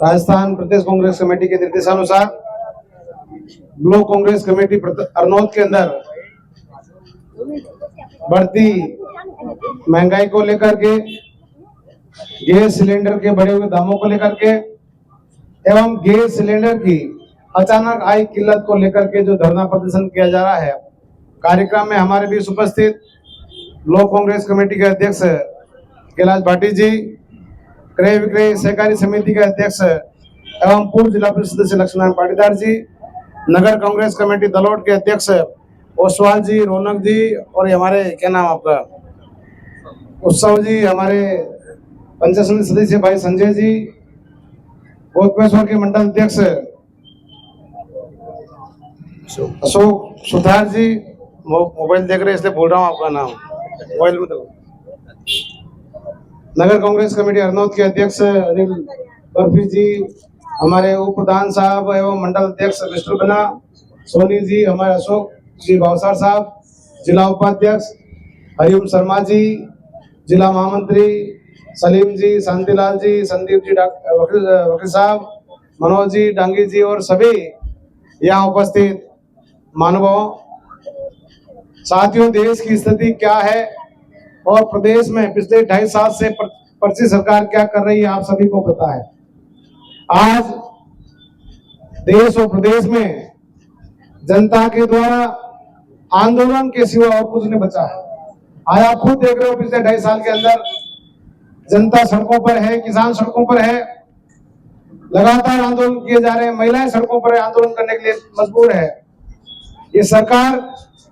राजस्थान प्रदेश Congress committee के निर्देशानुसार block Congress committee अरनौत के अंदर बढ़ती महंगाई को लेकर के, गैस सिलेंडर के बढ़े हुए दामों को लेकर के एवं गैस सिलेंडर की अचानक आई किल्लत को लेकर के जो धरना प्रदर्शन किया जा रहा है, कार्यक्रम में हमारे बीच उपस्थित ब्लॉक कांग्रेस कमेटी के अध्यक्ष कैलाश भाटी जी, क्रय विक्रय सहकारी समिति के अध्यक्ष एवं पूर्व जिला परिषद सदस्य लक्ष्मण पाटीदार जी, नगर कांग्रेस कमेटी दलोट के अध्यक्ष ओसवाल जी, रौनक जी और हमारे क्या नाम आपका उत्सव जी, हमारे पंचायत समिति सदस्य भाई संजय जी, भोजपेश्वर के मंडल अध्यक्ष अशोक सुधार जी, मोबाइल देख रहे इसलिए बोल रहा हूँ आपका नाम मोबाइल में तो, नगर कांग्रेस कमेटी अरनौत के अध्यक्ष अनिल बर्फी जी, हमारे उप प्रधान साहब एवं मंडल अध्यक्ष विष्णु बना सोनी जी, हमारे अशोक जी भावसार साहब, जिला उपाध्यक्ष हरिओम शर्मा जी, जिला महामंत्री सलीम जी, शांतिलाल जी, संदीप जी, वकील साहब, मनोज जी, डांगी जी और सभी यहाँ उपस्थित महानुभावों, साथियों, देश की स्थिति क्या है और प्रदेश में पिछले 2.5 साल से पर्ची सरकार क्या कर रही है आप सभी को पता है। आज देश और प्रदेश में जनता के द्वारा आंदोलन के सिवा और कुछ नहीं बचा है। आज आप खुद देख रहे हो पिछले 2.5 साल के अंदर जनता सड़कों पर है, किसान सड़कों पर है, लगातार आंदोलन किए जा रहे हैं, महिलाएं सड़कों पर आंदोलन करने के लिए मजबूर है। ये सरकार,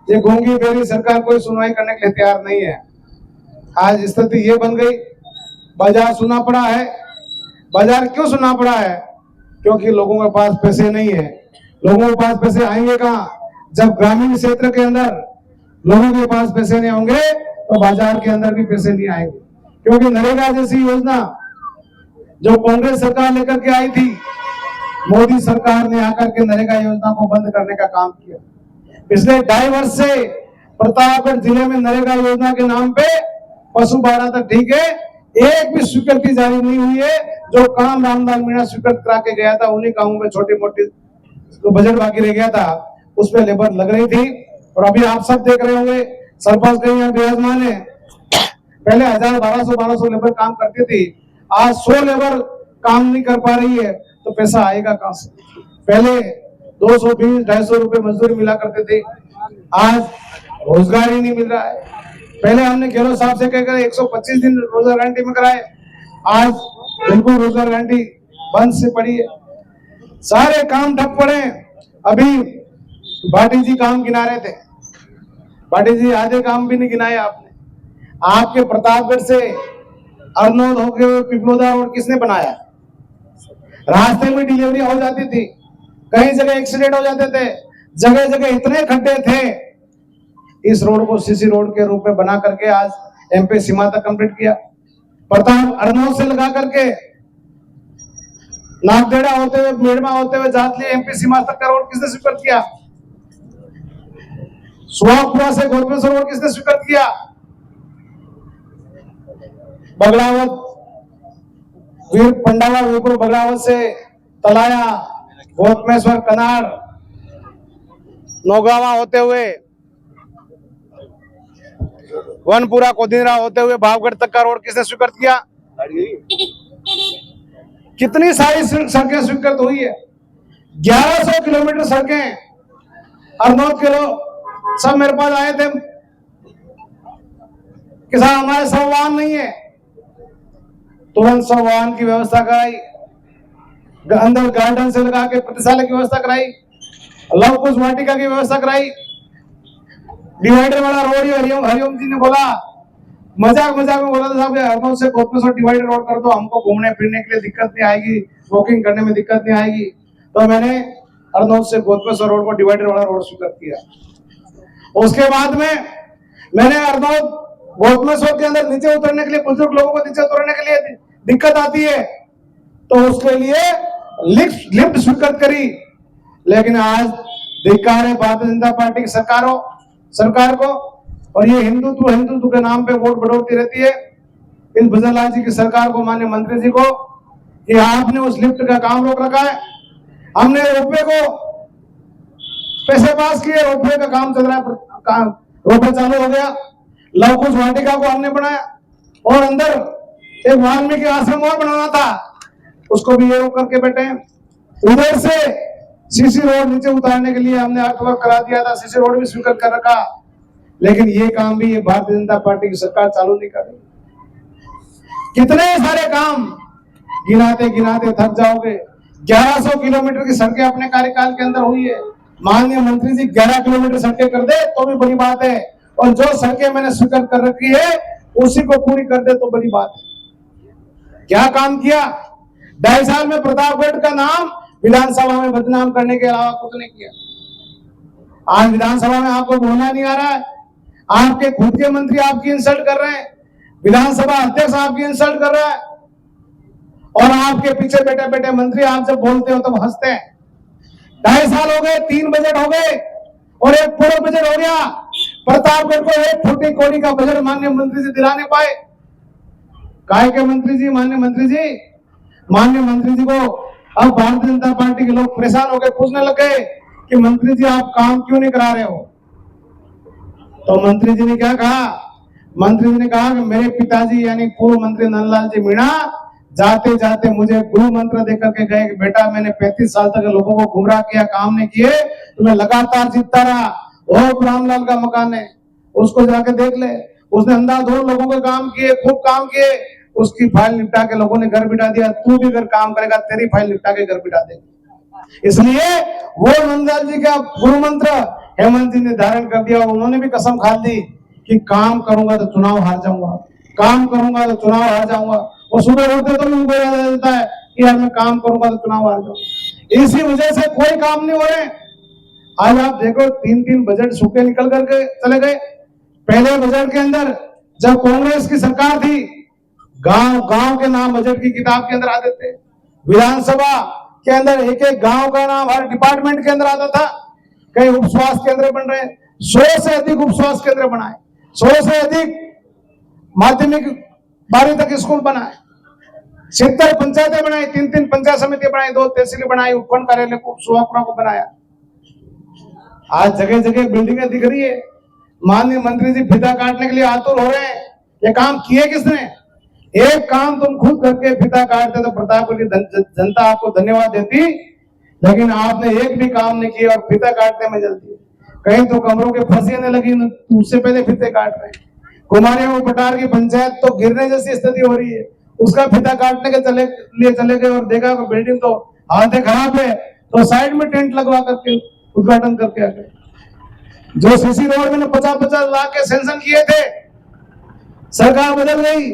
ये गूंगी बेरी सरकार कोई सुनवाई करने के लिए तैयार नहीं है। आज स्थिति ये बन गई, बाजार सुना पड़ा है। बाजार क्यों सुना पड़ा है? क्योंकि लोगों के पास पैसे नहीं है। लोगों के पास पैसे आएंगे कहाँ? जब ग्रामीण क्षेत्र के अंदर लोगों के पास पैसे नहीं होंगे तो बाजार के अंदर भी पैसे नहीं आएंगे। क्योंकि नरेगा जैसी योजना जो कांग्रेस सरकार लेकर के आई थी, मोदी सरकार ने आकर के नरेगा योजना को बंद करने का काम किया। पिछले 2.5 वर्ष से प्रतापगढ़ जिले में नरेगा योजना के नाम पे पशु बाड़ा तक ठीक है, एक भी स्वीकृति जारी नहीं हुई है। जो काम रामलाल मीणा स्वीकृत करा के गया था, उन्हीं कामों में छोटे मोटे तो बजट बाकी रह गया था, उसमें लेबर लग रही थी। और अभी आप सब देख रहे होंगे, सरपंच कहीं यहाँ विराजमान है, पहले 1000, 1200 लेबर काम करती थी, आज 100 लेबर काम नहीं कर पा रही है, तो पैसा आएगा कहां से? पहले 220, 250 रुपए मजदूरी मिला करते थे, आज रोजगार ही नहीं मिल रहा है। पहले हमने गहलोत साहब से कहकर 125 दिन रोजगार गारंटी में कराए, आज बिल्कुल रोजगार गारंटी बंद से पड़ी है, सारे काम ठप पड़े। अभी भाटी जी काम गिना रहे थे, भाटी जी आधे काम भी नहीं गिनाए आपने। आपके प्रतापगढ़ से अरनौत होके हुए पिपलोदा रोड किसने बनाया? रास्ते में डिलीवरी हो जाती थी, कई जगह एक्सीडेंट हो जाते थे, जगह जगह इतने खड्डे थे। इस रोड को सीसी रोड के रूप में बना करके आज एमपी सीमा तक कंप्लीट किया। प्रताप अरनौत से लगा करके नागदेड़ा होते हुए, मेड़मा होते हुए जातली एमपी सीमा तक का रोड किसने स्वीकृत किया? सुहागपुरा से गोदमेश्वर रोड किसने स्वीकृत किया? बगड़ावत, वीर पंडाला वीरपुर बगड़ावत से तलाया, गोदमेश्वर, कनाड़, नौगावा होते हुए वनपुरा, कोदिंद्रा होते हुए भावगढ़ तक का रोड किसने स्वीकृत किया? कितनी सारी सड़कें स्वीकृत हुई है। 1100 किलोमीटर सड़कें अरनौत के लोग सब मेरे पास आए थे कि साहब हमारे सब वाहन नहीं है, तुरंत सब वाहन की व्यवस्था कराई, अंदर गार्डन से लगा के प्रतिशाला की व्यवस्था कराई, लव कुश वाटिका की व्यवस्था कराई, डिवाइडर वाला रोड। हरिओम जी ने बोला, मजाक में बोला था साहब अरनौत से गोदमेश्वर डिवाइडर रोड कर दो, हमको घूमने फिरने के लिए दिक्कत नहीं आएगी, वॉकिंग करने में दिक्कत नहीं आएगी। तो मैंने अरनौत से गोदमेश्वर रोड को डिवाइडर वाला रोड स्वीकृत किया। उसके बाद में मैंने अरनौत गोदमेश्वर के अंदर नीचे उतरने के लिए, बुजुर्ग लोगों को नीचे उतरने के लिए दिक्कत आती है, तो उसके लिए लिफ्ट स्वीकृत करी। लेकिन आज धिक्कार है भारतीय जनता पार्टी की सरकार को, और ये हिंदुत्व के नाम पे वोट बढ़ोतरी रहती है। इस भजनलाल जी की सरकार को, माननीय मंत्री जी को, कि आपने उस लिफ्ट का काम रोक रखा है। हमने रोपवे को पैसे पास किए, रोपवे का काम चल रहा है, रोपवे चालू हो गया। लव कुश वाटिका को हमने बनाया और अंदर एक वाल्मीकि आश्रम और बनाना था, उसको भी ये रोक करके बैठे। उधर से सीसी रोड नीचे उतारने के लिए हमने अर्थवर्क करा दिया था, सीसी रोड भी स्वीकृत कर रखा, लेकिन ये काम भी ये भारतीय जनता पार्टी की सरकार चालू नहीं कर रही। कितने सारे काम गिनाते गिनाते थक जाओगे। 1100 किलोमीटर की सड़कें अपने कार्यकाल के अंदर हुई है। माननीय मंत्री जी 11 किलोमीटर सड़कें कर दे तो भी बड़ी बात है, और जो सड़कें मैंने स्वीकृत कर रखी है उसी को पूरी कर दे तो बड़ी बात है। क्या काम किया? 2.5 साल में प्रतापगढ़ का नाम विधानसभा में बदनाम करने के अलावा कुछ नहीं किया। आज विधानसभा में आपको बोलना नहीं आ रहा है, आपके खुद के मंत्री आपकी इंसल्ट कर रहे हैं, विधानसभा अध्यक्ष आपकी इंसल्ट कर रहा है, और आपके पीछे बैठे बैठे मंत्री आप जब बोलते हो तब हंसते हैं। 2.5 साल हो गए, 3 बजट हो गए और एक पूरा बजट हो गया। प्रतापगढ़ को एक फूटी कौड़ी का बजट माननीय मंत्री जी दिला नहीं पाए। काय के मंत्री जी, माननीय मंत्री जी को अब भारतीय जनता पार्टी के लोग परेशान होकर पूछने लगे कि मंत्री जी आप काम क्यों नहीं करा रहे हो? तो मंत्री जी ने क्या कहा? मंत्री जी ने कहा कि मेरे पिताजी यानी पूर्व मंत्री नंदलाल जी मीणा जाते जाते मुझे गुरु मंत्र देकर के गए कि बेटा मैंने 35 साल तक लोगों को गुमराह किया, काम नहीं किए, तो मैं लगातार जीतता रहा। और रामलाल का मकान है, उसको जाके देख ले, उसने अंधाधुंध लोगों के काम किए, खूब काम किए, उसकी फाइल निपटा के लोगों ने घर बिठा दिया। तू भी अगर काम करेगा तेरी फाइल निपटा के घर बिठा देंगे। इसलिए वो नंदलाल जी का गुरु मंत्र हेमंत जी ने धारण कर दिया। उन्होंने भी कसम खा दी कि काम करूंगा तो चुनाव हार जाऊंगा, काम करूंगा तो चुनाव हार जाऊंगा। वो सुबह उठते तो उनको याद आ जाता है कि यार मैं काम करूंगा तो चुनाव हार जाऊंगा। इसी वजह से कोई काम नहीं हो रहे। आज आप देखो 3-3 बजट सूखे निकल करके चले गए। पहले बजट के अंदर जब कांग्रेस की सरकार थी, गांव गांव के नाम बजट की किताब के अंदर आते थे। विधानसभा के अंदर एक एक गांव का नाम हर डिपार्टमेंट के अंदर आता था। कई उप स्वास्थ्य केंद्र बन रहे, 100 से अधिक उप स्वास्थ्य केंद्र बनाए, 100 से अधिक माध्यमिक 12वीं तक स्कूल बनाए, 70 पंचायतें बनाई, 3-3 पंचायत समिति बनाई, 2 तहसीलें बनाई, उपखंड कार्यालय को सुहागपुरा को बनाया। आज जगह जगह बिल्डिंगें दिख रही है। माननीय मंत्री जी फीता काटने के लिए आतुर हो रहे हैं। ये काम किए किसने? एक काम तुम खुद करके फीता काटते तो प्रतापगढ़ की जनता आपको धन्यवाद देती, लेकिन आपने एक भी काम नहीं किया और फीता काटने में जल्दी। कहीं तो कमरों के फंसियाने लगी, उससे पहले फीते काट रहे हैं। कुमारिया में पटार की पंचायत तो गिरने जैसी स्थिति हो रही है, उसका फीता काटने के चले गए और देखा कि बिल्डिंग तो हालत खराब है, तो साइड में टेंट लगवा करके उद्घाटन करके आ गए। जो सीसी रोड में 50-50 लाख के सैंक्शन किए थे, सरकार बदल गई,